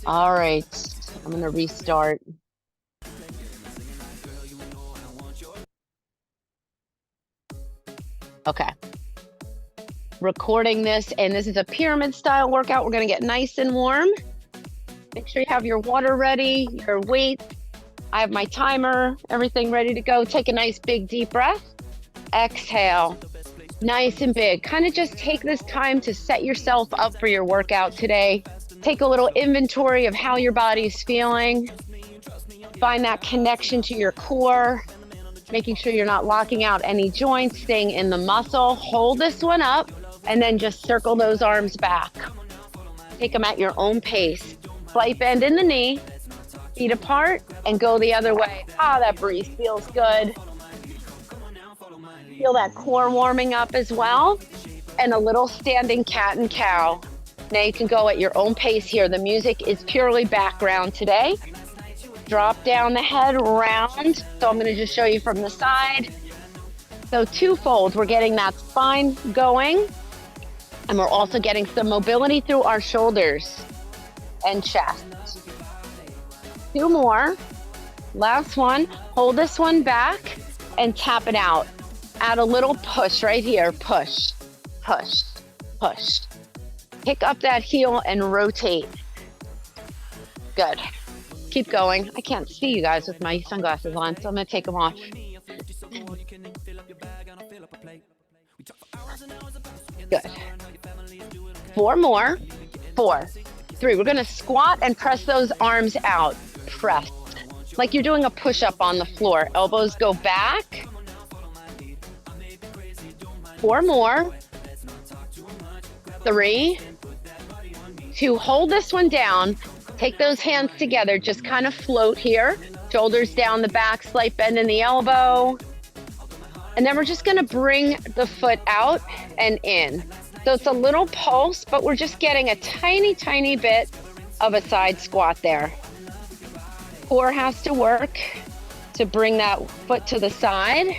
All right, I'm gonna restart. Okay. Recording this, and this is a pyramid style workout. We're gonna get nice and warm. Make sure you have your water ready, your weight. I have my timer, everything ready to go. Take a nice big deep breath. Exhale, nice and big. Kind of just take this time to set yourself up for your workout today. Take a little inventory of how your body's feeling. Find that connection to your core, making sure you're not locking out any joints, staying in the muscle. Hold this one up and then just circle those arms back. Take them at your own pace. Slight bend in the knee, feet apart, and go the other way. Ah, that breeze feels good. Feel that core warming up as well. And a little standing cat and cow. Now you can go at your own pace here. The music is purely background today. Drop down the head, round. So I'm gonna just show you from the side. So twofold, we're getting that spine going, and we're also getting some mobility through our shoulders and chest. Two more. Last one. Hold this one back and tap it out. Add a little push right here. Push, push, push. Pick up that heel and rotate. Good. Keep going. I can't see you guys with my sunglasses on, so I'm gonna take them off. Good. Four more. 4, 3. We're gonna squat and press those arms out. Press. Like you're doing a push-up on the floor. Elbows go back. 4 more. 3, 2. Hold this one down. Take those hands together. Just kind of float here. Shoulders down the back, slight bend in the elbow. And then we're just gonna bring the foot out and in. So it's a little pulse, but we're just getting a tiny, tiny bit of a side squat there. Core has to work to bring that foot to the side.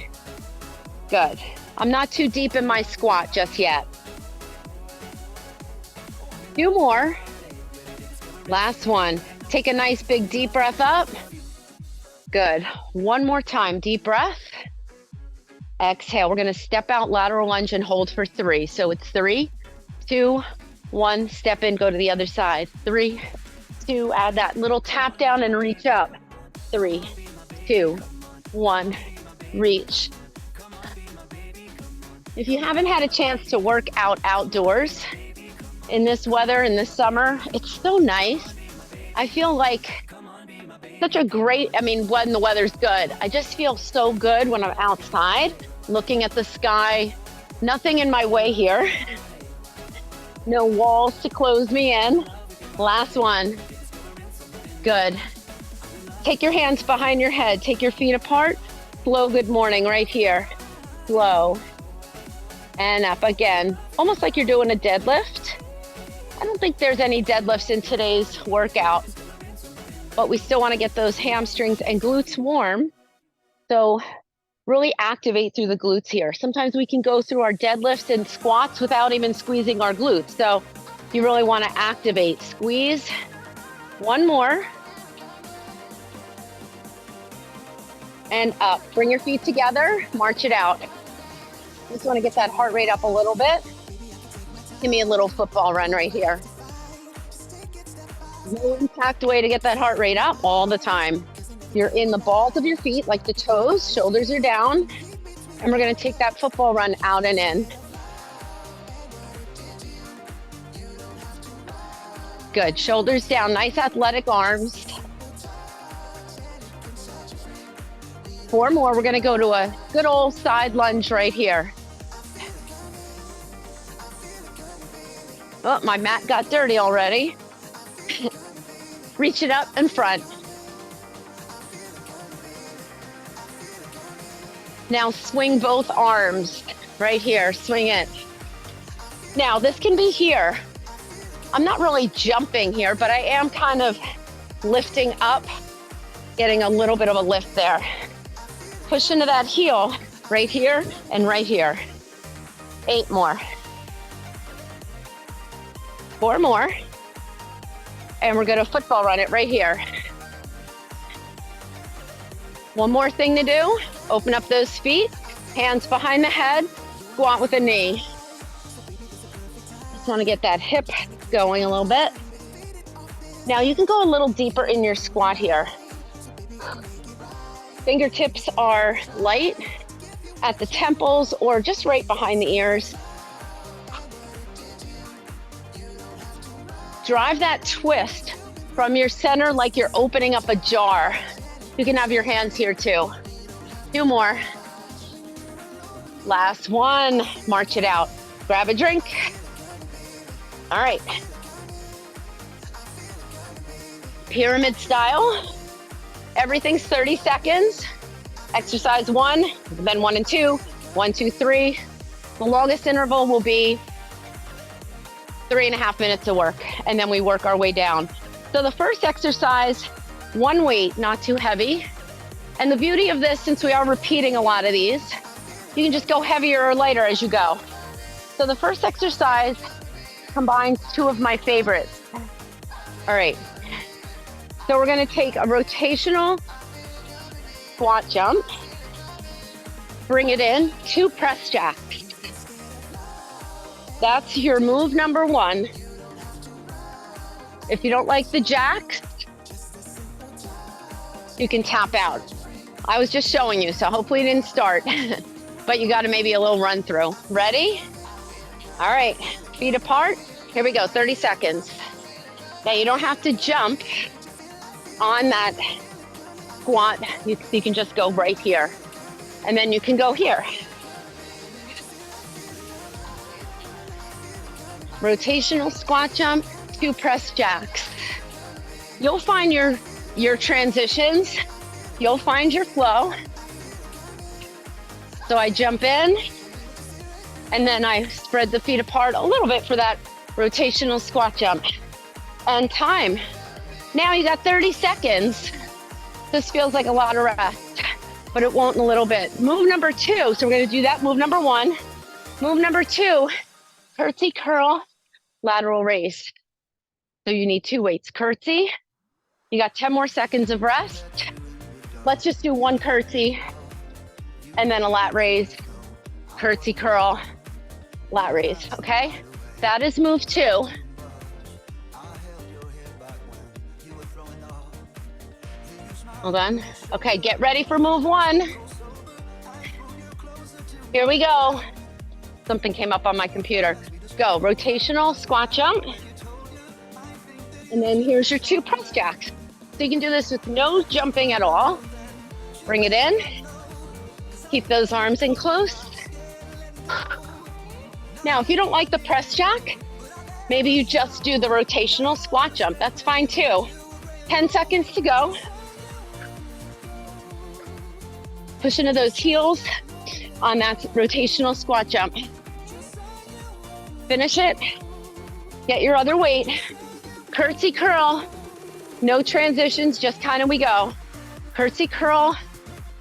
Good. I'm not too deep in my squat just yet. 2 more. Last one. Take a nice big deep breath up. Good. One more time. Deep breath. Exhale. We're going to step out, lateral lunge, and hold for 3. So it's 3, 2, 1. Step in, go to the other side. 3, 2. Add that little tap down and reach up. 3, 2, 1. Reach. If you haven't had a chance to work out outdoors in this weather, in this summer, it's so nice. I feel like such a great, when the weather's good, I just feel so good when I'm outside looking at the sky. Nothing in my way here. No walls to close me in. Last one. Good. Take your hands behind your head. Take your feet apart. Slow good morning right here. Slow. And up again. Almost like you're doing a deadlift. I don't think there's any deadlifts in today's workout, but we still want to get those hamstrings and glutes warm. So really activate through the glutes here. Sometimes we can go through our deadlifts and squats without even squeezing our glutes. So you really want to activate. Squeeze. One more. And up. Bring your feet together. March it out. Just want to get that heart rate up a little bit. Give me a little football run right here. No impact way to get that heart rate up all the time. You're in the balls of your feet, like the toes, shoulders are down. And we're gonna take that football run out and in. Good, shoulders down, nice athletic arms. 4 more, we're gonna go to a good old side lunge right here. Oh, my mat got dirty already. Reach it up in front. Now swing both arms right here, swing it. Now this can be here. I'm not really jumping here, but I am kind of lifting up, getting a little bit of a lift there. Push into that heel right here and right here. 8 more. 4 more. And we're gonna football run it right here. One more thing to do, open up those feet, hands behind the head, squat with a knee. Just wanna get that hip going a little bit. Now you can go a little deeper in your squat here. Fingertips are light at the temples or just right behind the ears. Drive that twist from your center like you're opening up a jar. You can have your hands here too. 2 more. Last one, march it out. Grab a drink. All right. Pyramid style. Everything's 30 seconds. Exercise 1, then 1 and 2, 1, 2, 3. The longest interval will be 3.5 minutes of work, and then we work our way down. So the first exercise, one weight, not too heavy. And the beauty of this, since we are repeating a lot of these, you can just go heavier or lighter as you go. So the first exercise combines 2 of my favorites. All right. So we're gonna take a rotational squat jump, bring it in, 2 press jacks. That's your move number 1. If you don't like the jacks, you can tap out. I was just showing you, so hopefully you didn't start, but you got maybe a little run through. Ready? All right, feet apart. Here we go, 30 seconds. Now you don't have to jump on that squat. You can just go right here. And then you can go here. Rotational squat jump, 2 press jacks. You'll find your transitions. You'll find your flow. So I jump in, and then I spread the feet apart a little bit for that rotational squat jump. And time. Now you got 30 seconds. This feels like a lot of rest, but it won't in a little bit. Move number 2, so we're gonna do that, move number 1. Move number 2, curtsy curl, lateral raise. So you need 2 weights, curtsy. You got 10 more seconds of rest. Let's just do 1 curtsy, and then a lat raise, curtsy curl, lat raise, okay? That is move 2. Hold on. Okay, get ready for move 1. Here we go. Something came up on my computer. Go, rotational squat jump. And then here's your 2 press jacks. So you can do this with no jumping at all. Bring it in. Keep those arms in close. Now, if you don't like the press jack, maybe you just do the rotational squat jump. That's fine too. 10 seconds to go. Push into those heels on that rotational squat jump. Finish it. Get your other weight. Curtsy curl. No transitions, just kind of we go. Curtsy curl,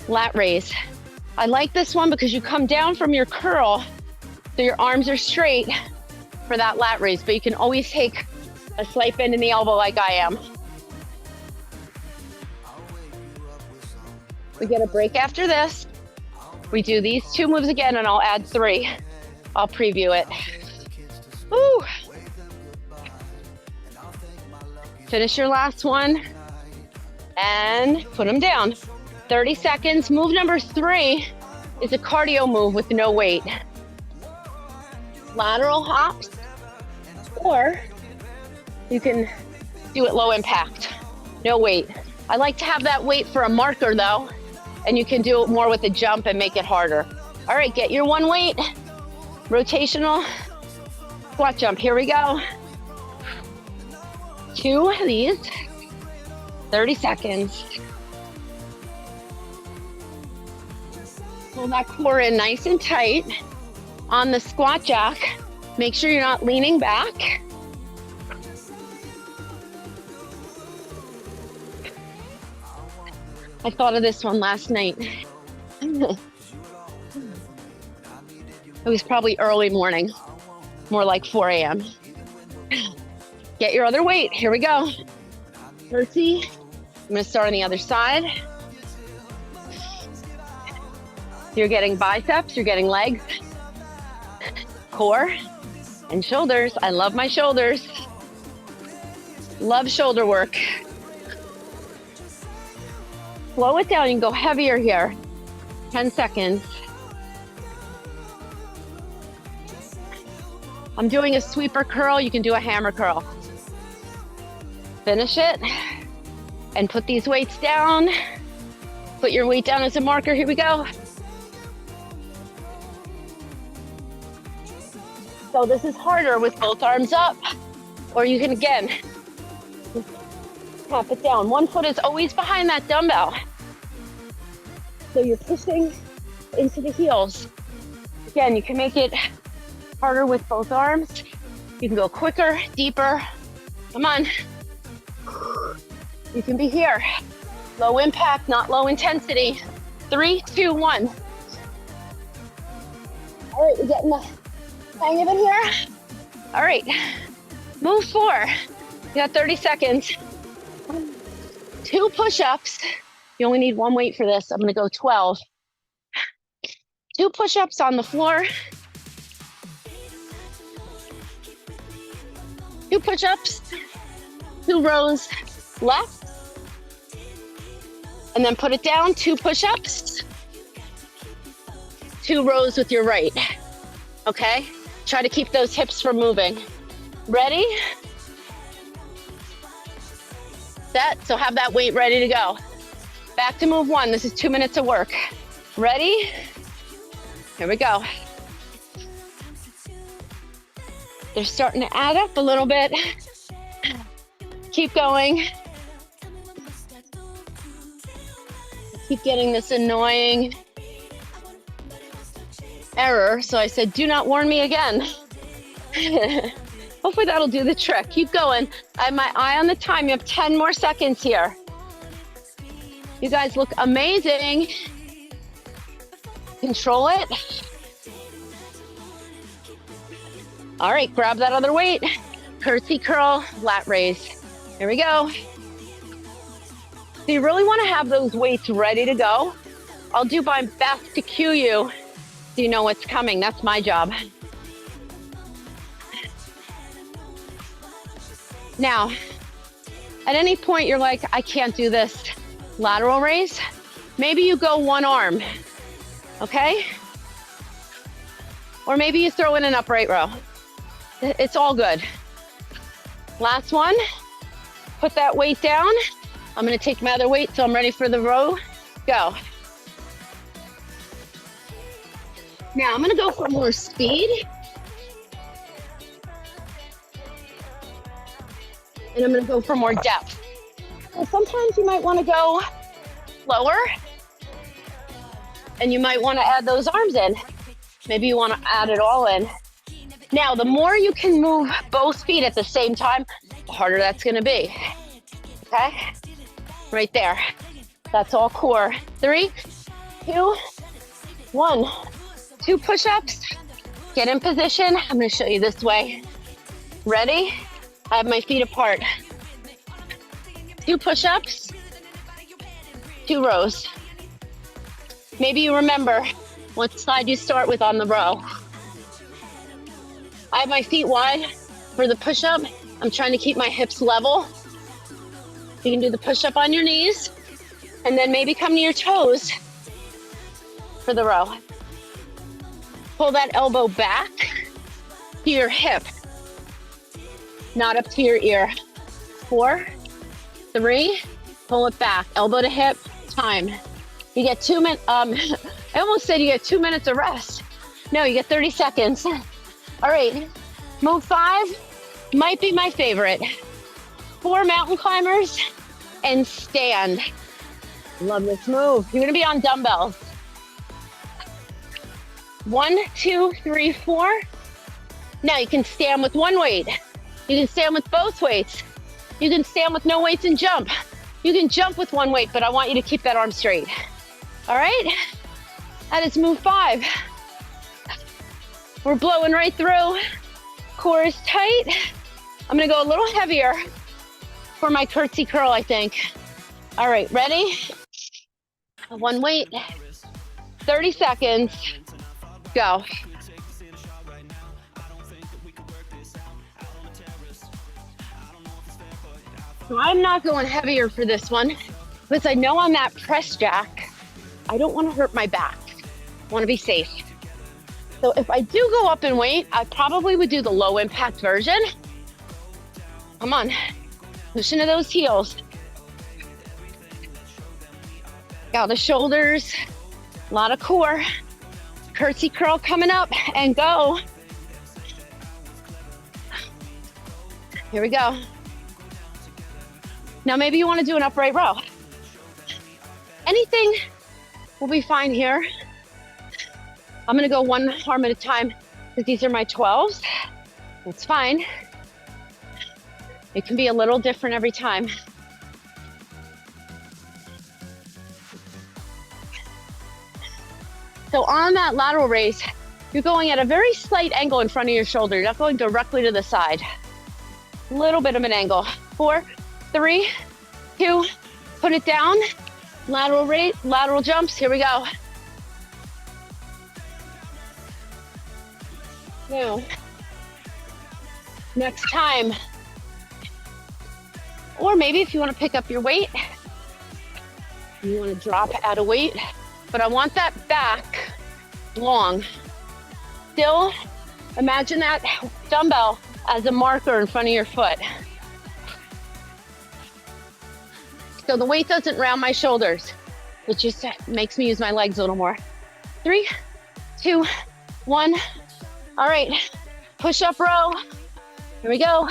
lat raise. I like this one because you come down from your curl, so your arms are straight for that lat raise, but you can always take a slight bend in the elbow like I am. We get a break after this. We do these 2 moves again, and I'll add 3. I'll preview it. Woo. Finish your last one and put them down. 30 seconds. Move number 3 is a cardio move with no weight. Lateral hops, or you can do it low impact, no weight. I like to have that weight for a marker though, and you can do it more with a jump and make it harder. All right, get your 1 weight, rotational squat jump. Here we go. 2 of these, 30 seconds. Pull that core in nice and tight. On the squat jack, make sure you're not leaning back. I thought of this one last night. It was probably early morning, more like 4 a.m. Get your other weight. Here we go. curtsy. I'm gonna start on the other side. You're getting biceps, you're getting legs, core, and shoulders. I love my shoulders. Love shoulder work. Slow it down, you can go heavier here. 10 seconds. I'm doing a sweeper curl, you can do a hammer curl. Finish it, and put these weights down. Put your weight down as a marker, here we go. So this is harder with both arms up, or you can, again, tap it down. One foot is always behind that dumbbell. So you're pushing into the heels. Again, you can make it harder with both arms. You can go quicker, deeper. Come on. You can be here. Low impact, not low intensity. 3, 2, 1. All right, we're getting the hang of it here. All right, move 4. You got 30 seconds. 2 push-ups. You only need 1 weight for this. I'm gonna go 12. 2 push-ups on the floor. 2 push-ups, 2 rows left. And then put it down, 2 push-ups, 2 rows with your right. Okay? Try to keep those hips from moving. Ready? Set, so have that weight ready to go. Back to move 1, this is 2 minutes of work. Ready? Here we go. They're starting to add up a little bit. Keep going. Keep getting this annoying error. So I said, do not warn me again. Hopefully that'll do the trick. Keep going. I have my eye on the time. You have 10 more seconds here. You guys look amazing. Control it. All right, grab that other weight. Curtsy curl, lat raise. Here we go. So you really want to have those weights ready to go. I'll do my best to cue you so you know what's coming. That's my job. Now, at any point you're like, I can't do this lateral raise, maybe you go one arm, okay? Or maybe you throw in an upright row. It's all good. Last one, put that weight down. I'm gonna take my other weight so I'm ready for the row. Go. Now I'm gonna go for more speed. And I'm gonna go for more depth. And sometimes you might wanna go lower, and you might wanna add those arms in. Maybe you wanna add it all in. Now, the more you can move both feet at the same time, the harder that's gonna be, okay? Right there. That's all core. 3, 2, 1. 2 push-ups. Get in position. I'm gonna show you this way. Ready? I have my feet apart. 2 push-ups, 2 rows. Maybe you remember what side you start with on the row. I have my feet wide for the push-up. I'm trying to keep my hips level. You can do the push-up on your knees, and then maybe come to your toes for the row. Pull that elbow back to your hip, not up to your ear. 4, 3, pull it back, elbow to hip, time. You get 2 minutes, I almost said you get 2 minutes of rest. No, you get 30 seconds. All right, move 5 might be my favorite. 4 mountain climbers and stand. Love this move. You're gonna be on dumbbells. 1, 2, 3, 4. Now you can stand with 1 weight. You can stand with both weights. You can stand with no weights and jump. You can jump with 1 weight, but I want you to keep that arm straight. All right? That is move 5. We're blowing right through. Core is tight. I'm gonna go a little heavier. for my curtsy curl, I think. All right, ready? One weight, 30 seconds, go. So I'm not going heavier for this one because I know on that press jack, I don't want to hurt my back. I want to be safe. So if I do go up in weight, I probably would do the low impact version. Come on, push into those heels. Got the shoulders, a lot of core. Curtsy curl coming up and go. Here we go. Now maybe you want to do an upright row. Anything will be fine here. I'm gonna go one arm at a time because these are my 12s. That's fine. It can be a little different every time. So on that lateral raise, you're going at a very slight angle in front of your shoulder. You're not going directly to the side. A little bit of an angle. 4, 3, 2, put it down. Lateral raise, lateral jumps, here we go. Now, next time, or maybe if you want to pick up your weight, you want to drop out of weight, but I want that back long. Still, imagine that dumbbell as a marker in front of your foot. So the weight doesn't round my shoulders. It just makes me use my legs a little more. 3, 2, 1. All right, push-up row. Here we go.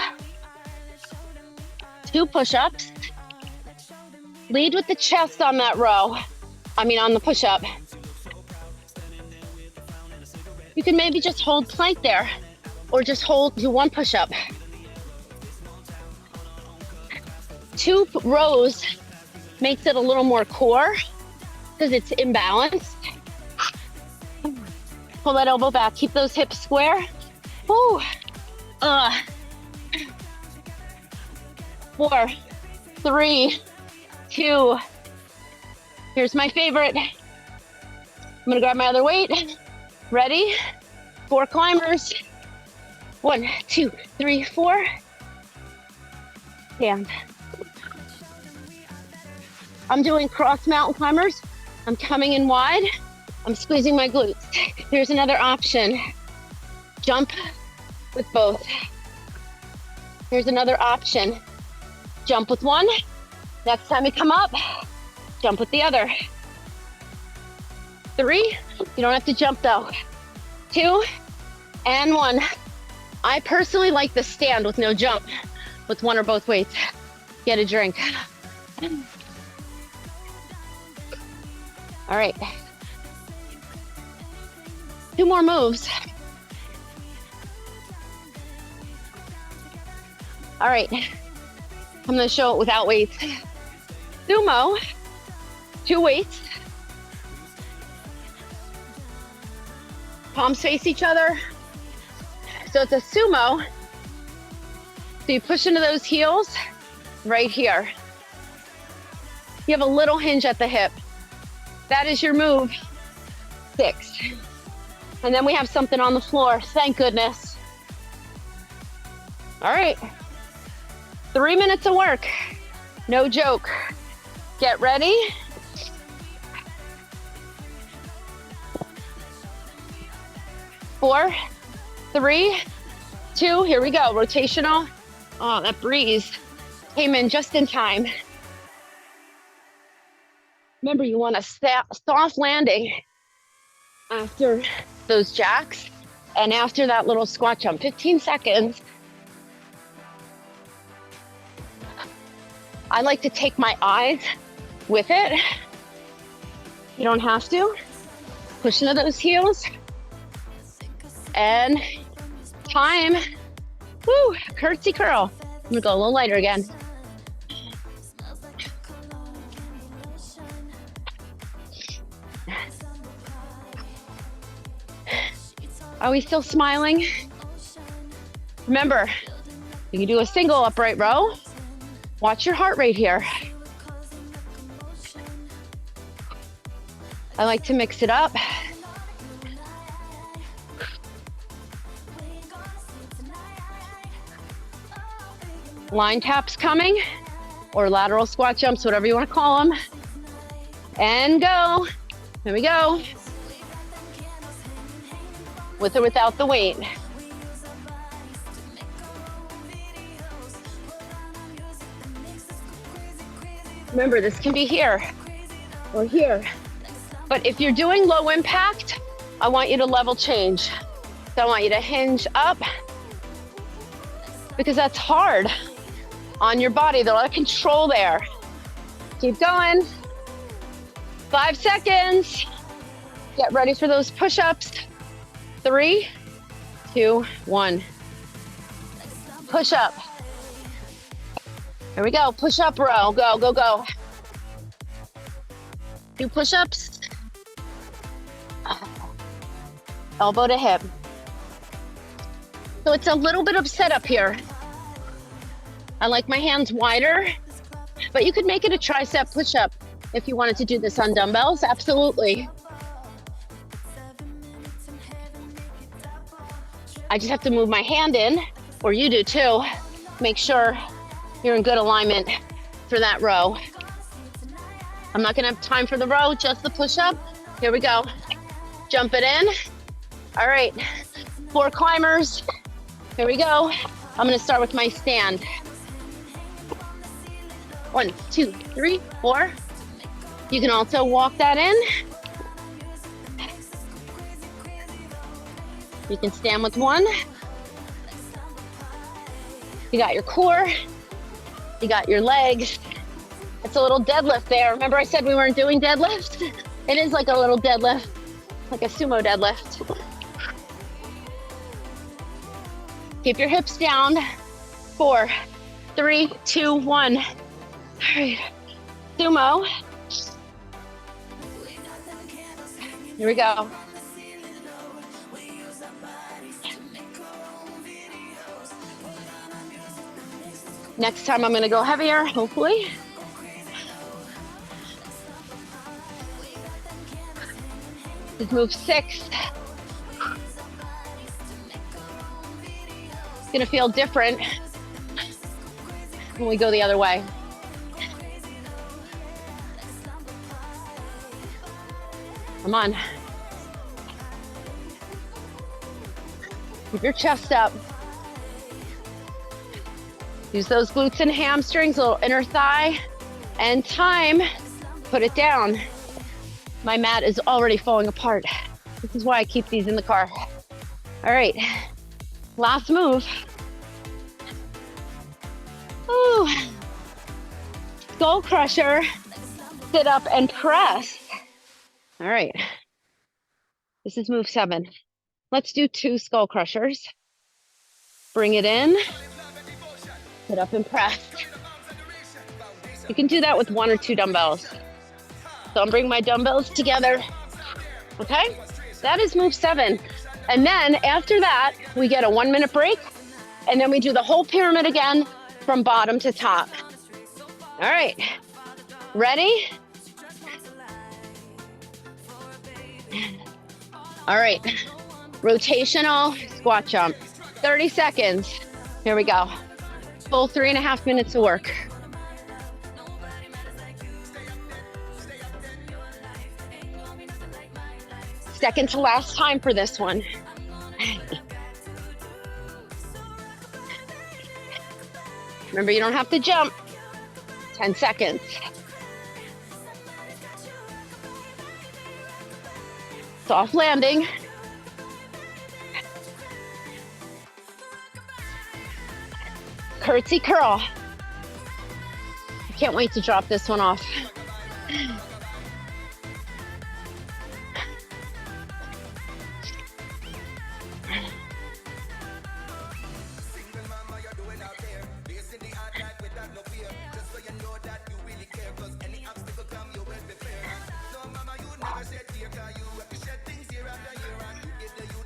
2 push-ups. Lead with the chest on that row. On the push-up. You can maybe just hold plank there, or just do 1 push-up. 2 rows makes it a little more core because it's imbalanced. Pull that elbow back, keep those hips square. Woo. 4, 3, 2. Here's my favorite. I'm gonna grab my other weight. Ready? 4 climbers. 1, 2, 3, 4. Stand. I'm doing cross mountain climbers. I'm coming in wide. I'm squeezing my glutes. Here's another option. Jump with both. Here's another option. Jump with one. Next time you come up, jump with the other. 3, you don't have to jump though. 2, and 1. I personally like the stand with no jump, with one or both weights. Get a drink. All right. 2 more moves. All right. I'm gonna show it without weights. Sumo, 2 weights. Palms face each other. So it's a sumo. So you push into those heels right here. You have a little hinge at the hip. That is your move. 6. And then we have something on the floor, thank goodness. All right, 3 minutes of work, no joke. Get ready. Four, 3, 2, here we go, rotational. Oh, that breeze came in just in time. Remember, you want a soft landing after those jacks and after that little squat jump. 15 seconds. I like to take my eyes with it. You don't have to. Push into those heels. And time. Woo, curtsy curl. I'm gonna go a little lighter again. Are we still smiling? Remember, you can do a single upright row, Watch your heart rate here. I like to mix it up. Line taps coming, or lateral squat jumps, whatever you want to call them. And go. Here we go. With or without the weight. Remember, this can be here or here. But if you're doing low impact, I want you to level change. So I want you to hinge up, because that's hard on your body. There's a lot of control there. Keep going. 5 seconds. Get ready for those push-ups. 3, 2, 1. Push up. Here we go. Push up row. Go, go, go. 2 push-ups. Elbow to hip. So it's a little bit of setup here. I like my hands wider, but you could make it a tricep push-up if you wanted to do this on dumbbells. Absolutely. I just have to move my hand in, or you do too. Make sure you're in good alignment for that row. I'm not gonna have time for the row, just the push-up. Here we go. Jump it in. All right, 4 climbers. Here we go. I'm gonna start with my stand. 1, 2, 3, 4. You can also walk that in. You can stand with 1. You got your core. You got your legs. It's a little deadlift there. Remember I said we weren't doing deadlift? It is like a little deadlift, like a sumo deadlift. Keep your hips down. 4, 3, 2, 1. All right, sumo. Here we go. Next time I'm gonna go heavier, hopefully. This is move 6. It's gonna feel different when we go the other way. Come on. Keep your chest up. Use those glutes and hamstrings, a little inner thigh, and time, put it down. My mat is already falling apart. This is why I keep these in the car. All right, last move. Ooh. Skull crusher, sit up and press. All right, this is move 7. Let's do 2 skull crushers. Bring it in, sit up and press. You can do that with 1 or 2 dumbbells. So I'm bringing my dumbbells together, okay? That is move 7. And then after that, we get a 1-minute break, and then we do the whole pyramid again from bottom to top. All right, ready? All right, rotational squat jump, 30 seconds. Here we go. Full 3.5 minutes of work. Second to last time for this one. Remember, you don't have to jump. 10 seconds. Soft landing. Curtsy curl. I can't wait to drop this one off.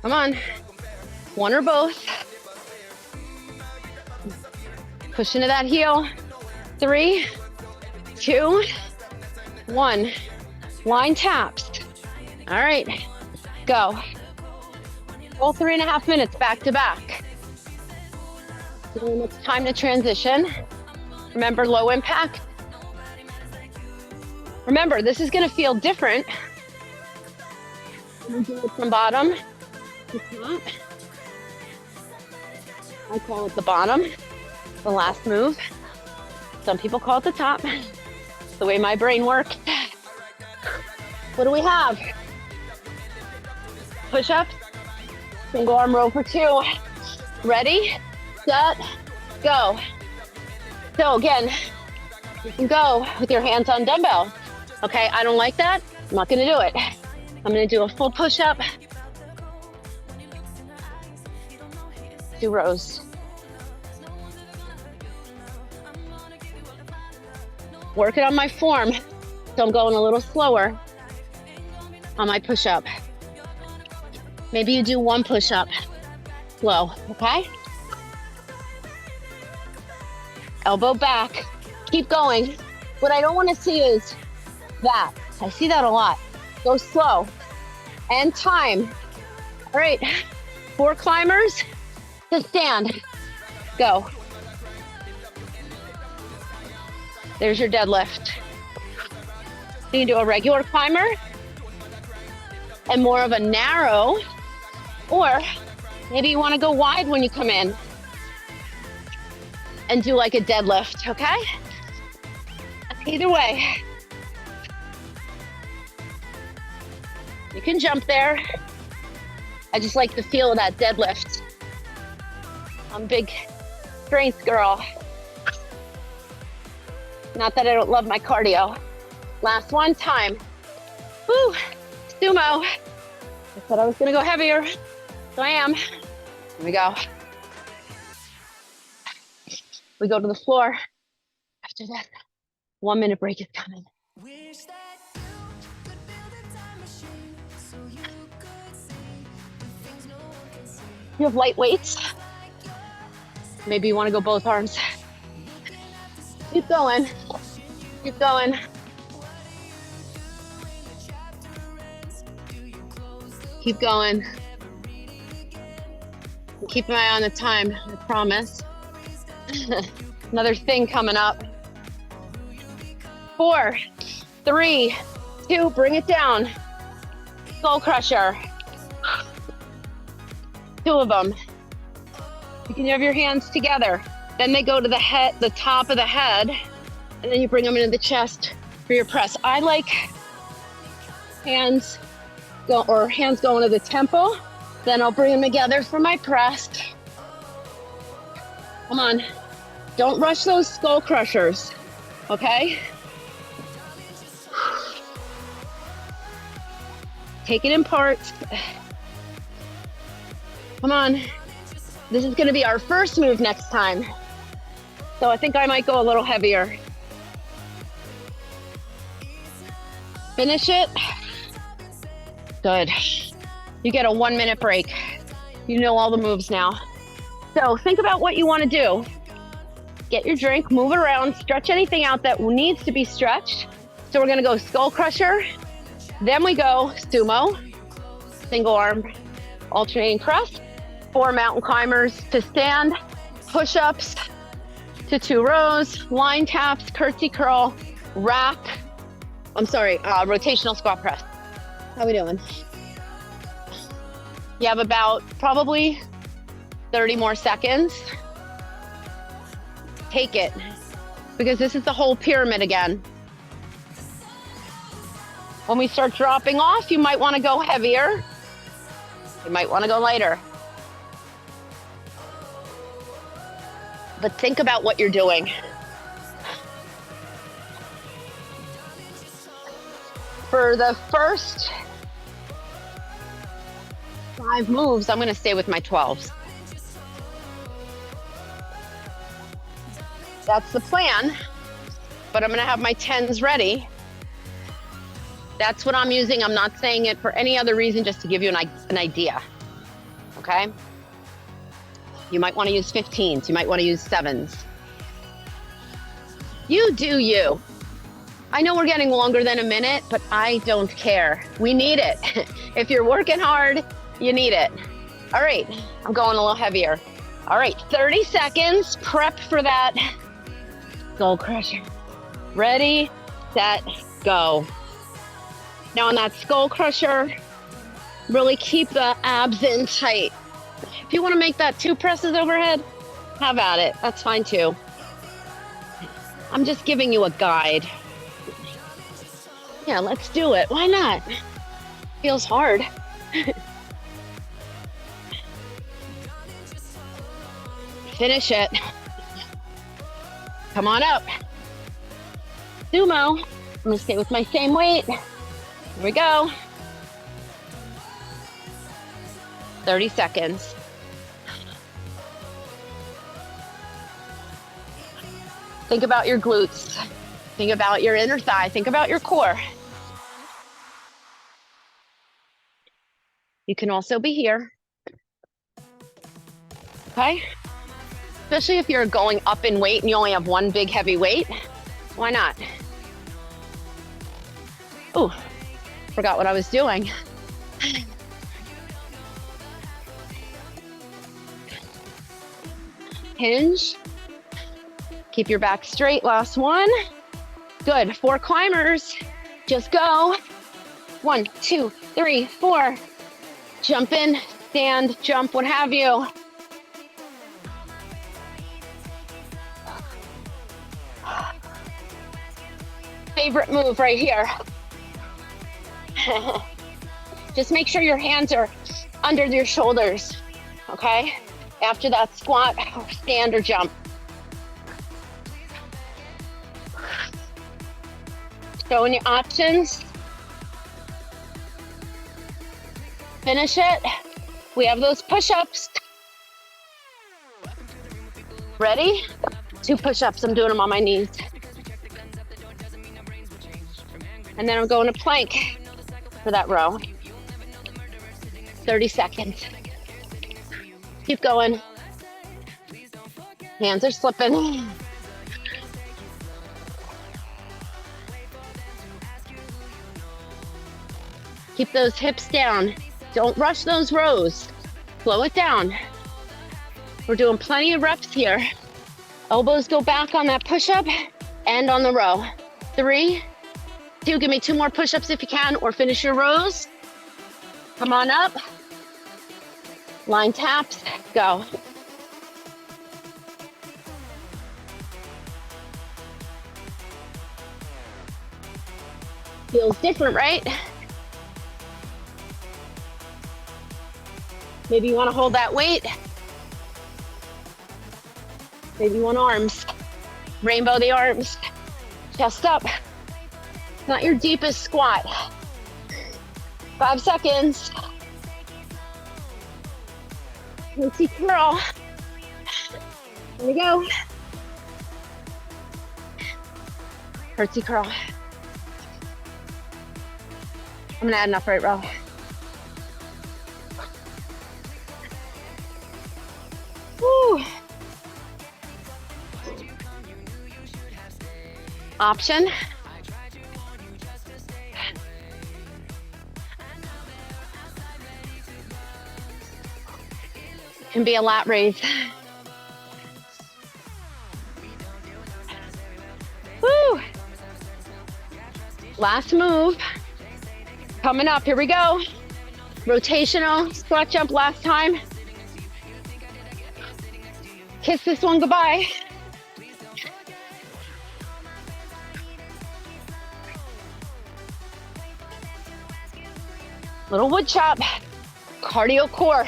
Come on, 1 or both. Push into that heel. 3, 2, 1. Line taps. All right, go. All 3.5 minutes back to back. When it's time to transition, remember low impact. Remember, this is gonna feel different. We do it from bottom to top. I call it the bottom, the last move. Some people call it the top. The way my brain works. What do we have? Push-ups, single arm row for 2. Ready, set, go. So again, you can go with your hands on dumbbells. Okay, I don't like that. I'm not gonna do it. I'm gonna do a full push-up. 2 rows. Working on my form, so I'm going a little slower on my push-up. Maybe you do 1 push-up, slow, okay? Elbow back, keep going. What I don't wanna see is that. I see that a lot. Go slow, and time. All right, 4 climbers to stand, go. There's your deadlift. You can do a regular climber and more of a narrow, or maybe you wanna go wide when you come in and do like a deadlift, okay? Either way. You can jump there. I just like the feel of that deadlift. I'm a big strength girl. Not that I don't love my cardio. Last one, time. Woo, sumo. I said I was gonna go heavier, so I am. Here we go. We go to the floor. After that, 1 minute break is coming. You have light weights. Maybe you wanna go both arms. Keep going, keep going. Keep going. Keep an eye on the time, I promise. Another thing coming up. 4, 3, 2, bring it down. Skull crusher. 2 of them. You can have your hands together. Then they go to the head, the top of the head, and then you bring them into the chest for your press. I like hands going to the temple. Then I'll bring them together for my press. Come on, don't rush those skull crushers, okay? Take it in parts. Come on, this is gonna be our first move next time. So I think I might go a little heavier. Finish it. Good. You get a 1 minute break. You know all the moves now. So think about what you want to do. Get your drink, move it around, stretch anything out that needs to be stretched. So we're gonna go skull crusher. Then we go sumo, single arm, alternating press, 4 mountain climbers to stand, push-ups to 2 rows, line taps, curtsy curl, rack. Rotational squat press. How we doing? You have about probably 30 more seconds. Take it, because this is the whole pyramid again. When we start dropping off, you might want to go heavier. You might want to go lighter. But think about what you're doing. For the first 5 moves, I'm going to stay with my 12s. That's the plan, but I'm going to have my 10s ready. That's what I'm using. I'm not saying it for any other reason, just to give you an idea, okay? You might want to use 15s. You might want to use 7s. You do you. I know we're getting longer than a minute, but I don't care. We need it. If you're working hard, you need it. All right, I'm going a little heavier. All right, 30 seconds. Prep for that skull crusher. Ready, set, go. Now on that skull crusher, really keep the abs in tight. If you want to make that 2 presses overhead, have at it. That's fine too. I'm just giving you a guide. Yeah, let's do it. Why not? Feels hard. Finish it. Come on up. Sumo. I'm gonna stay with my same weight. Here we go. 30 seconds. Think about your glutes. Think about your inner thigh. Think about your core. You can also be here. Okay? Especially if you're going up in weight and you only have one big heavy weight. Why not? Oh, forgot what I was doing. Hinge. Keep your back straight. Last one. Good. 4 climbers. Just go. 1, 2, 3, 4. Jump in, stand, jump, what have you. Favorite move right here. Just make sure your hands are under your shoulders, okay? After that squat, or stand or jump. Showing you options. Finish it. We have those push-ups. Ready? 2 push-ups. I'm doing them on my knees. And then I'm going to plank for that row. 30 seconds. Keep going. Hands are slipping. Keep those hips down. Don't rush those rows. Slow it down. We're doing plenty of reps here. Elbows go back on that push-up and on the row. 3, 2, give me 2 more push-ups if you can, or finish your rows. Come on up. Line taps, go. Feels different, right? Maybe you want to hold that weight. Maybe you want arms. Rainbow the arms. Chest up. Not your deepest squat. 5 seconds. Let's see, curl. Here we go. Curtsy curl. I'm gonna add an upright row. Woo. Option. Can be a lat raise. Woo. Last move. Coming up, here we go. Rotational squat jump last time. Kiss this one goodbye. Little wood chop, cardio core,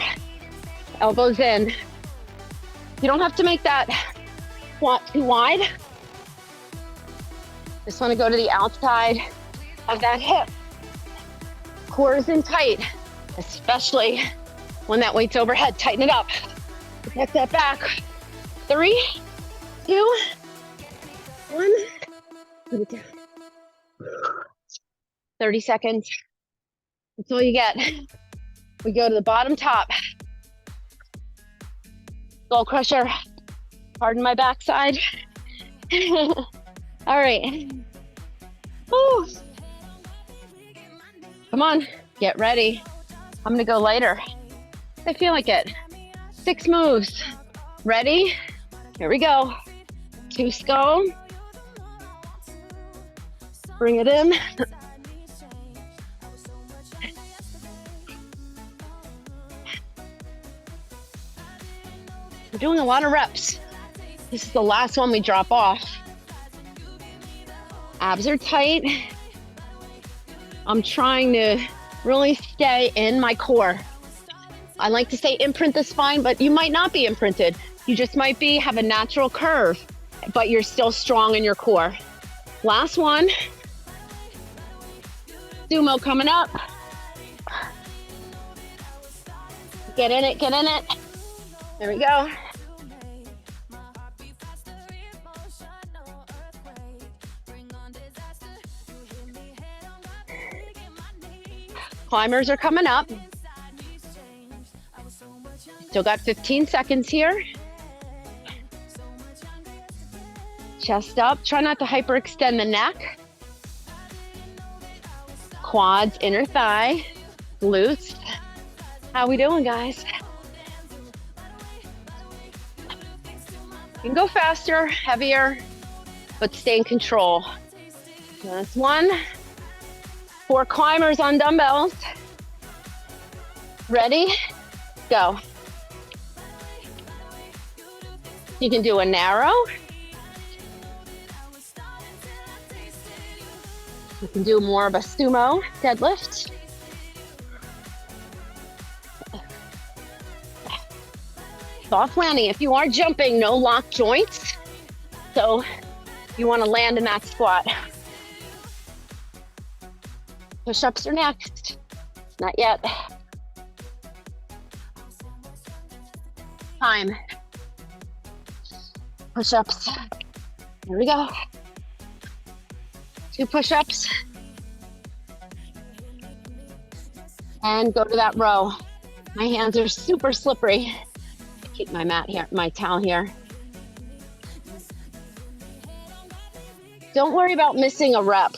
elbows in. You don't have to make that squat too wide. Just want to go to the outside of that hip. Core is in tight, especially when that weight's overhead. Tighten it up. Protect that back. 3, 2, 1. Put it down. 30 seconds. That's all you get. We go to the bottom top. Skull crusher. Pardon my backside. All right. Woo. Come on, get ready. I'm gonna go lighter. I feel like it. 6 moves. Ready? Here we go. 2 skull. Bring it in. We're doing a lot of reps. This is the last one we drop off. Abs are tight. I'm trying to really stay in my core. I like to say imprint the spine, but you might not be imprinted. You just might have a natural curve, but you're still strong in your core. Last one. Sumo coming up. Get in it, get in it. There we go. Climbers are coming up. Still got 15 seconds here. Chest up. Try not to hyperextend the neck. Quads, inner thigh, glutes. How we doing, guys? You can go faster, heavier, but stay in control. Last one. 4 climbers on dumbbells. Ready? Go. You can do a narrow. You can do more of a sumo deadlift. Soft landing. If you are jumping, no lock joints. So you want to land in that squat. Push-ups are next. Not yet. Time. Push-ups. Here we go. 2 push-ups. And go to that row. My hands are super slippery. Keep my mat here, my towel here. Don't worry about missing a rep.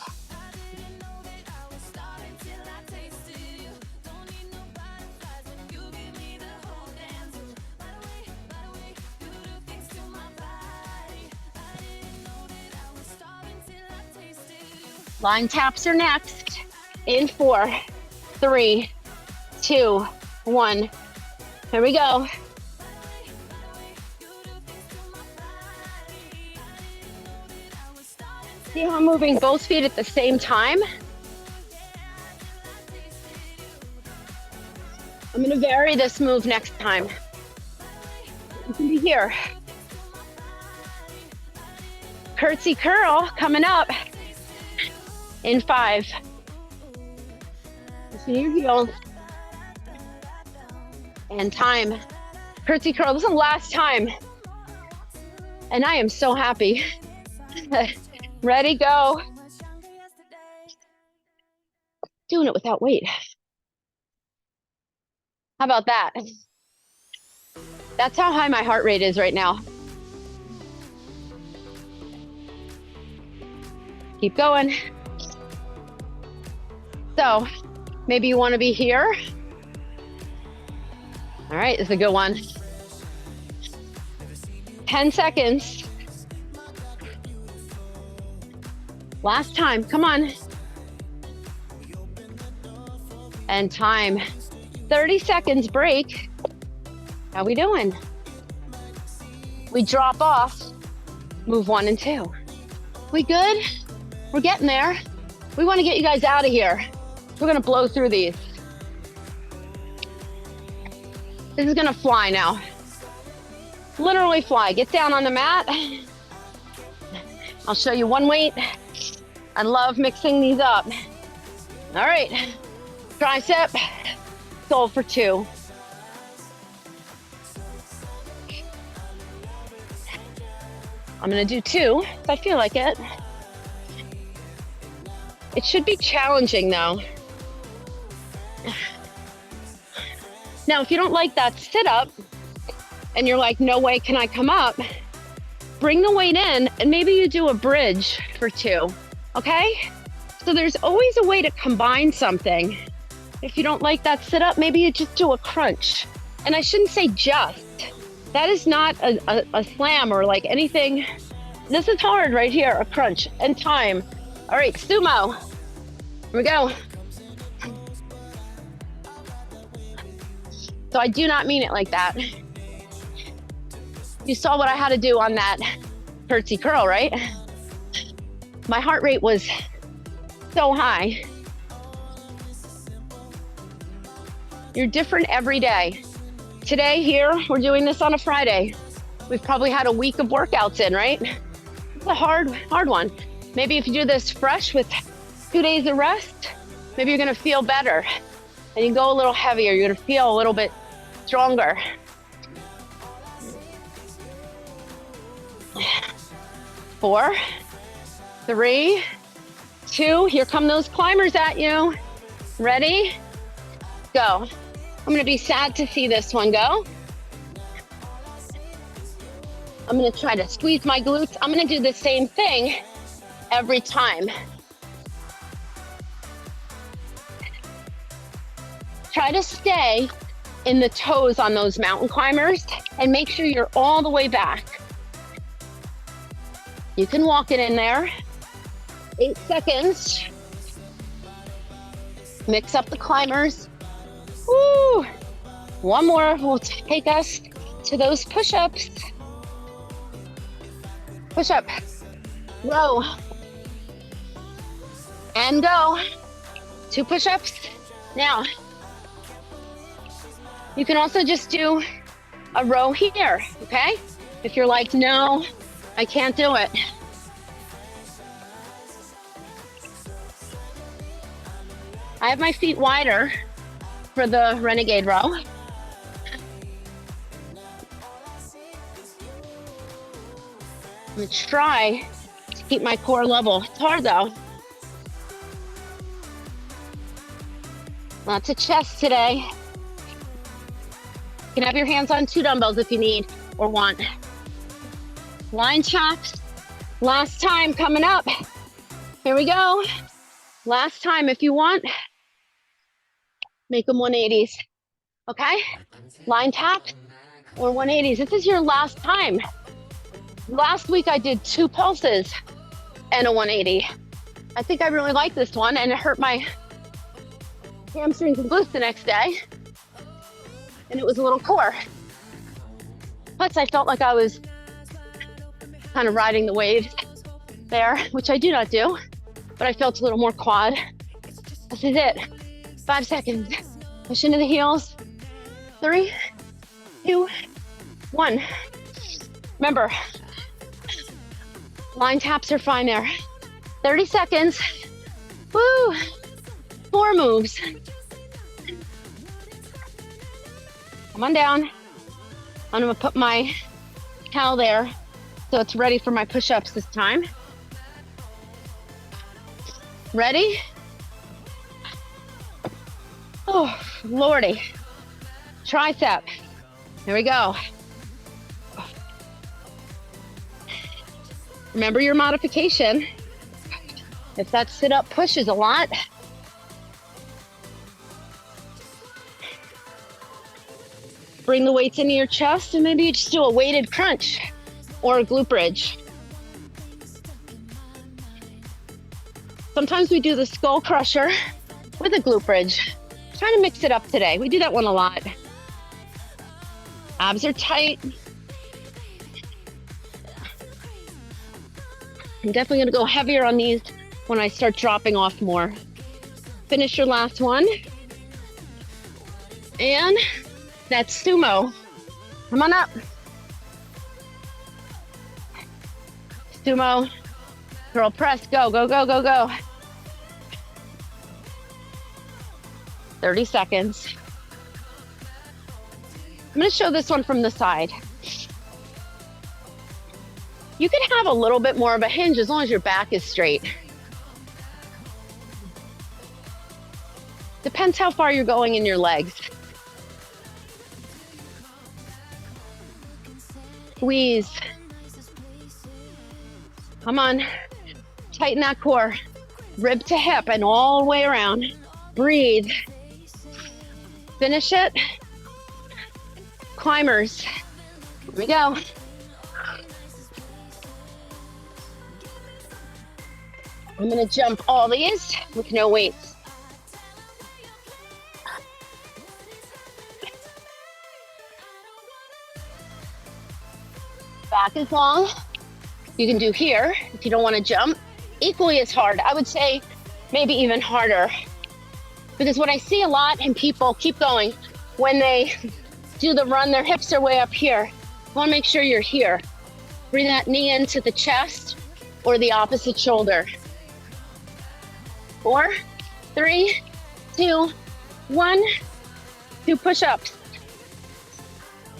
Line taps are next. In 4, 3, 2, 1. Here we go. See how I'm moving both feet at the same time? I'm gonna vary this move next time. You can be here. Curtsy curl coming up. In 5. See your heel. And time. Curtsy curl. This is the last time. And I am so happy. Ready, go. Doing it without weight. How about that? That's how high my heart rate is right now. Keep going. So maybe you want to be here. All right, this is a good one. 10 seconds. Last time, come on. And time. 30 seconds break. How we doing? We drop off. Move 1 and 2. We good? We're getting there. We want to get you guys out of here. We're gonna blow through these. This is gonna fly now. Literally fly. Get down on the mat. I'll show you one weight. I love mixing these up. All right, tricep, goal for 2. I'm gonna do 2, if I feel like it. It should be challenging though. Now, if you don't like that sit up and you're like, no way can I come up, bring the weight in, and maybe you do a bridge for 2, okay? So there's always a way to combine something. If you don't like that sit up, maybe you just do a crunch. And I shouldn't say just. That is not a slam or like anything. This is hard right here, a crunch and time. All right, sumo. Here we go. So I do not mean it like that. You saw what I had to do on that curtsy curl, right? My heart rate was so high. You're different every day. Today here, we're doing this on a Friday. We've probably had a week of workouts in, right? It's a hard one. Maybe if you do this fresh with 2 days of rest, maybe you're gonna feel better. And you go a little heavier, you're gonna feel a little bit stronger. 4, 3, 2, here come those climbers at you. Ready? Go. I'm gonna be sad to see this one go. I'm gonna try to squeeze my glutes. I'm gonna do the same thing every time. Try to stay in the toes on those mountain climbers and make sure you're all the way back. You can walk it in there. 8 seconds. Mix up the climbers. Woo! One more will take us to those push-ups. Push up, row, and go. 2 push-ups. Now, you can also just do a row here, okay? If you're like, no, I can't do it. I have my feet wider for the renegade row. I'm gonna try to keep my core level. It's hard though. Lots of chest today. You can have your hands on 2 dumbbells if you need or want. Line chops. Last time coming up. Here we go. Last time if you want. Make them 180s, okay? Line taps or 180s. This is your last time. Last week I did 2 pulses and a 180. I think I really like this one, and it hurt my hamstrings and glutes the next day. And it was a little core. Plus I felt like I was kind of riding the waves there, which I do not do, but I felt a little more quad. This is it. 5 seconds. Push into the heels. 3, 2, 1. Remember, line taps are fine there. 30 seconds. Woo! 4 moves. Come on down. I'm gonna put my towel there so it's ready for my push-ups this time. Ready? Oh, Lordy. Tricep. Here we go. Remember your modification. If that sit-up pushes a lot, bring the weights into your chest, and maybe you just do a weighted crunch or a glute bridge. Sometimes we do the skull crusher with a glute bridge. Trying to mix it up today. We do that one a lot. Abs are tight. I'm definitely gonna go heavier on these when I start dropping off more. Finish your last one. And that's sumo. Come on up. Sumo, curl press, go, go, go, go, go. 30 seconds. I'm gonna show this one from the side. You can have a little bit more of a hinge as long as your back is straight. Depends how far you're going in your legs. Squeeze. Come on, tighten that core, rib to hip and all the way around. Breathe. Finish it. Climbers. Here we go. I'm gonna jump all these with no weights. Back as long. You can do here if you don't want to jump. Equally as hard. I would say maybe even harder. Because what I see a lot, and people keep going, when they do the run, their hips are way up here. You want to make sure you're here. Bring that knee into the chest or the opposite shoulder. 4, 3, 2, 1. 2 push-ups.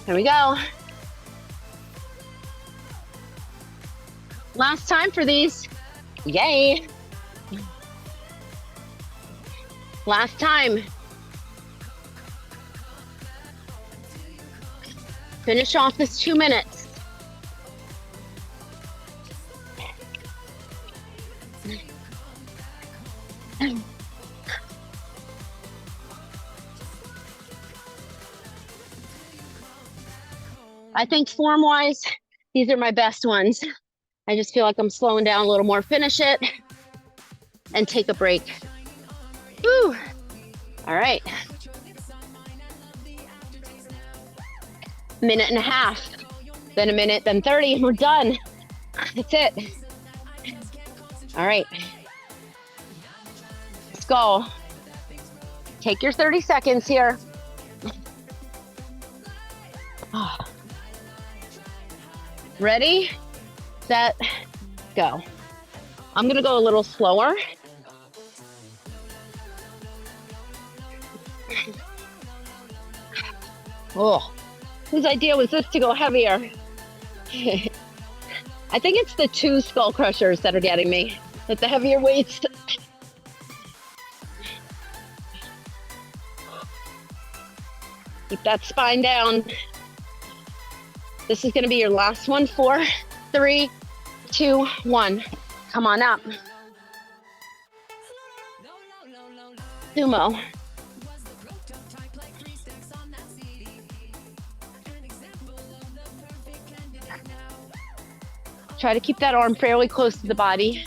There we go. Last time for these. Yay. Last time. Finish off this 2 minutes. I think form-wise, these are my best ones. I just feel like I'm slowing down a little more. Finish it and take a break. Woo! All right. Minute and a half, then a minute, then 30, and we're done. That's it. All right. Let's go. Take your 30 seconds here. Oh. Ready, set, go. I'm gonna go a little slower. Oh, whose idea was this to go heavier? I think it's the 2 skull crushers that are getting me, with the heavier weights. Keep that spine down. This is gonna be your last one. 4, 3, 2, 1. Come on up. Sumo. Try to keep that arm fairly close to the body.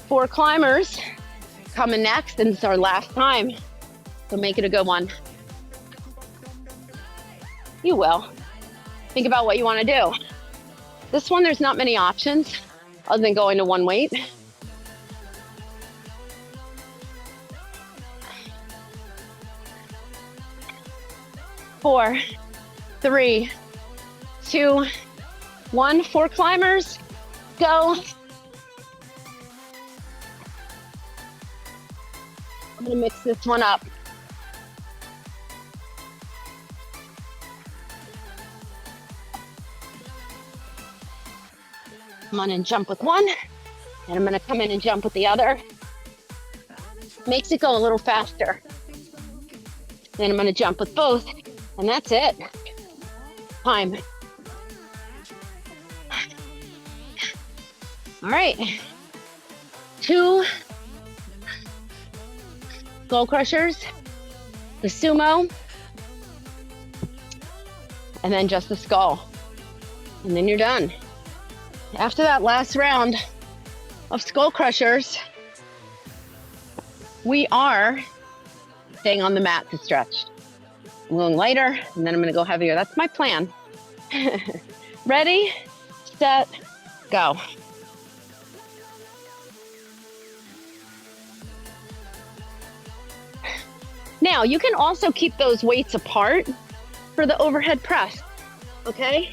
4 climbers coming next, and it's our last time. So make it a good one. You will. Think about what you want to do. This one, there's not many options other than going to 1 weight. Four, 3, 2, 1. 4 climbers, go. I'm gonna mix this one up. Come on and jump with one, and I'm gonna come in and jump with the other. Makes it go a little faster. Then I'm gonna jump with both, and that's it. Time. All right. 2 skull crushers, the sumo, and then just the skull. And then you're done. After that last round of skull crushers, we are staying on the mat to stretch. I'm going lighter, and then I'm gonna go heavier. That's my plan. Ready, set, go. Now, you can also keep those weights apart for the overhead press, okay?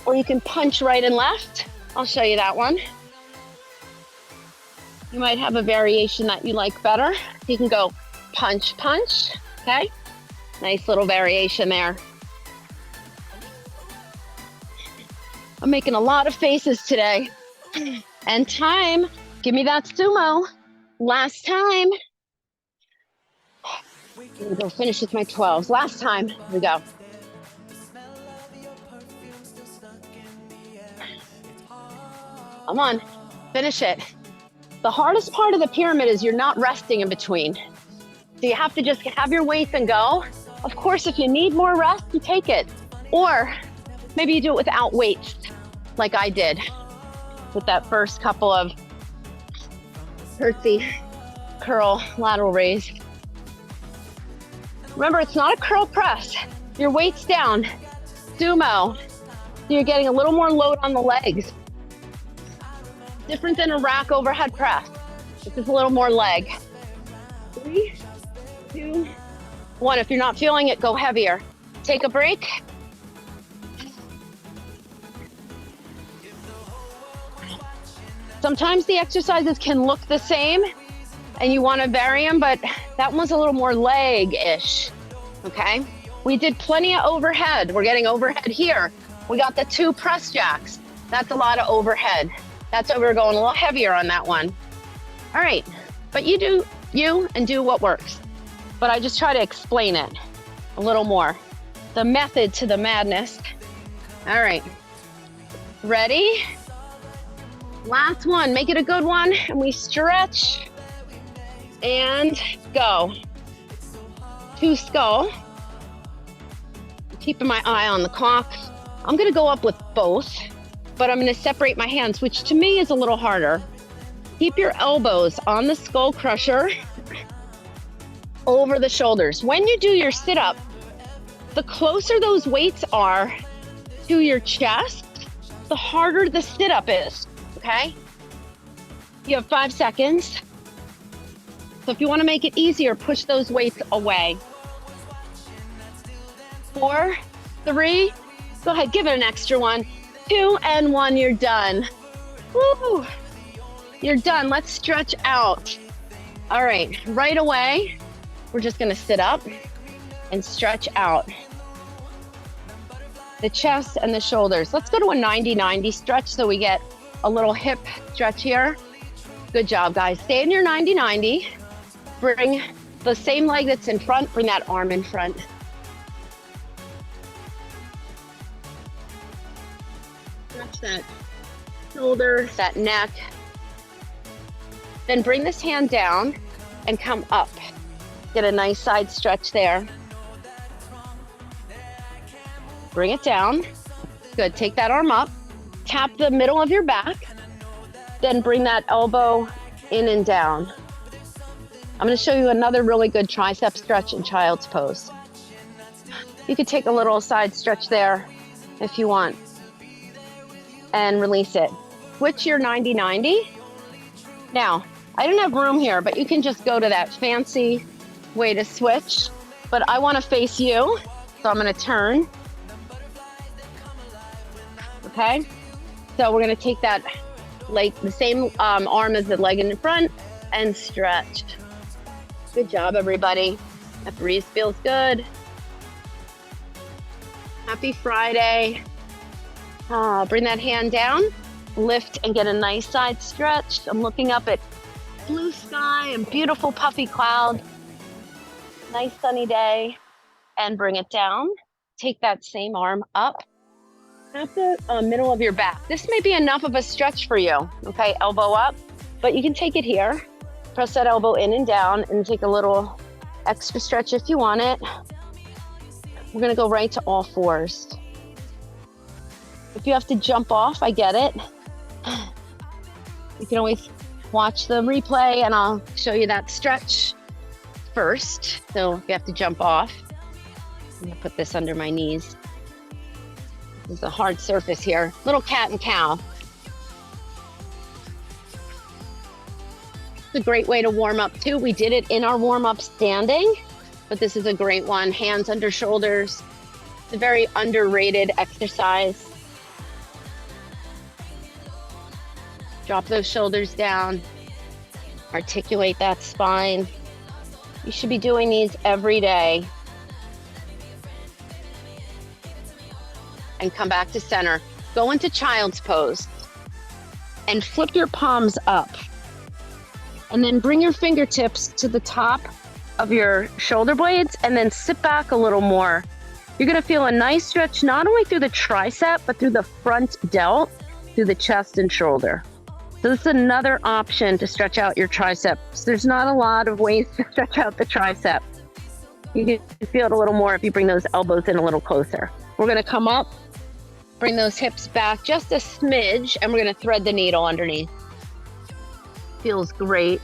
Or you can punch right and left. I'll show you that one. You might have a variation that you like better. You can go punch, punch, okay? Nice little variation there. I'm making a lot of faces today. And time, give me that sumo. Last time. I'm gonna go finish with my 12s. Last time, here we go. Come on, finish it. The hardest part of the pyramid is you're not resting in between. So you have to just have your weights and go. Of course, if you need more rest, you take it. Or maybe you do it without weights, like I did with that first couple of curtsy, curl, lateral raise. Remember, it's not a curl press. Your weight's down, sumo. So you're getting a little more load on the legs. Different than a rack overhead press. This is a little more leg. 3, 2, 1. If you're not feeling it, go heavier. Take a break. Sometimes the exercises can look the same and you want to vary them, but that one's a little more leg-ish, okay? We did plenty of overhead. We're getting overhead here. We got the 2 press jacks. That's a lot of overhead. That's why we're going a little heavier on that one. All right, but you do you and do what works. But I just try to explain it a little more. The method to the madness. All right, ready? Last one, make it a good one. And we stretch and go. 2 skull. Keeping my eye on the clock. I'm gonna go up with both, but I'm gonna separate my hands, which to me is a little harder. Keep your elbows on the skull crusher over the shoulders. When you do your sit-up, the closer those weights are to your chest, the harder the sit-up is, okay? You have 5 seconds. So if you wanna make it easier, push those weights away. 4, 3, go ahead, give it an extra one. 2 and 1, you're done. Woo! You're done. Let's stretch out. All right, right away, we're just gonna sit up and stretch out. The chest and the shoulders. Let's go to a 90-90 stretch so we get a little hip stretch here. Good job, guys. Stay in your 90-90. Bring the same leg that's in front, bring that arm in front. Stretch that shoulder, that neck. Then bring this hand down and come up. Get a nice side stretch there. Bring it down. Good, take that arm up. Tap the middle of your back. Then bring that elbow in and down. I'm gonna show you another really good tricep stretch in child's pose. You could take a little side stretch there if you want. And release it. Switch your 90-90. Now, I don't have room here, but you can just go to that fancy way to switch. But I want to face you, so I'm going to turn. Okay? So we're going to take that, like the same arm as the leg in the front, and stretch. Good job, everybody. That breeze feels good. Happy Friday. Bring that hand down, lift and get a nice side stretch. I'm looking up at blue sky and beautiful puffy cloud. Nice sunny day. And bring it down. Take that same arm up. Tap the middle of your back. This may be enough of a stretch for you. Okay, elbow up, but you can take it here. Press that elbow in and down and take a little extra stretch if you want it. We're gonna go right to all fours. If you have to jump off, I get it. You can always watch the replay and I'll show you that stretch first. So if you have to jump off, I'm gonna put this under my knees. This is a hard surface here. Little cat and cow. It's a great way to warm up too. We did it in our warm up standing, but this is a great one. Hands under shoulders. It's a very underrated exercise. Drop those shoulders down, articulate that spine. You should be doing these every day. And come back to center. Go into child's pose and flip your palms up. And then bring your fingertips to the top of your shoulder blades and then sit back a little more. You're gonna feel a nice stretch, not only through the tricep, but through the front delt, through the chest and shoulder. So this is another option to stretch out your triceps. There's not a lot of ways to stretch out the tricep. You can feel it a little more if you bring those elbows in a little closer. We're gonna come up, bring those hips back just a smidge, and we're gonna thread the needle underneath. Feels great.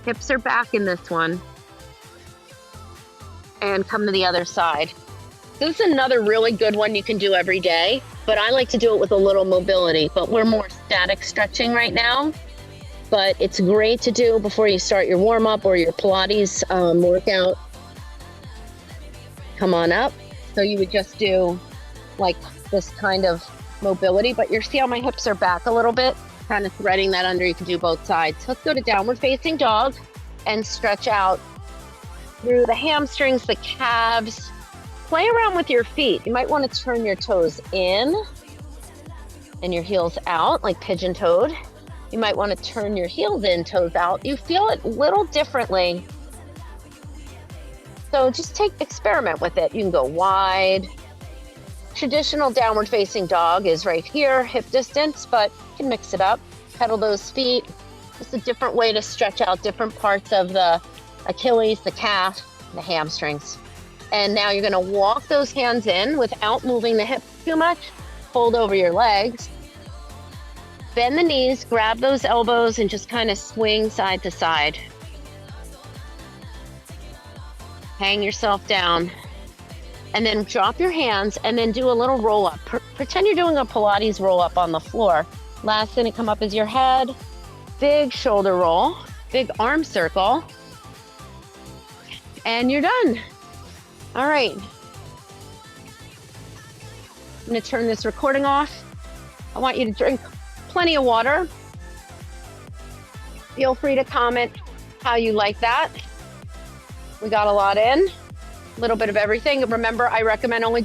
Hips are back in this one. And come to the other side. This is another really good one you can do every day, but I like to do it with a little mobility, but we're more static stretching right now. But it's great to do before you start your warm-up or your Pilates workout. Come on up. So you would just do like this kind of mobility, but you see how my hips are back a little bit? Kind of threading that under. You can do both sides. So let's go to downward facing dog and stretch out through the hamstrings, the calves. Play around with your feet. You might want to turn your toes in and your heels out, like pigeon-toed. You might want to turn your heels in, toes out. You feel it a little differently. So just experiment with it. You can go wide. Traditional downward facing dog is right here, hip distance, but you can mix it up. Pedal those feet. It's a different way to stretch out different parts of the Achilles, the calf, the hamstrings. And now you're gonna walk those hands in without moving the hips too much. Fold over your legs. Bend the knees, grab those elbows, and just kind of swing side to side. Hang yourself down. And then drop your hands and then do a little roll up. Pretend you're doing a Pilates roll up on the floor. Last thing to come up is your head. Big shoulder roll, big arm circle. And you're done. All right. I'm gonna turn this recording off. I want you to drink plenty of water. Feel free to comment how you like that. We got a lot in, a little bit of everything. Remember, I recommend only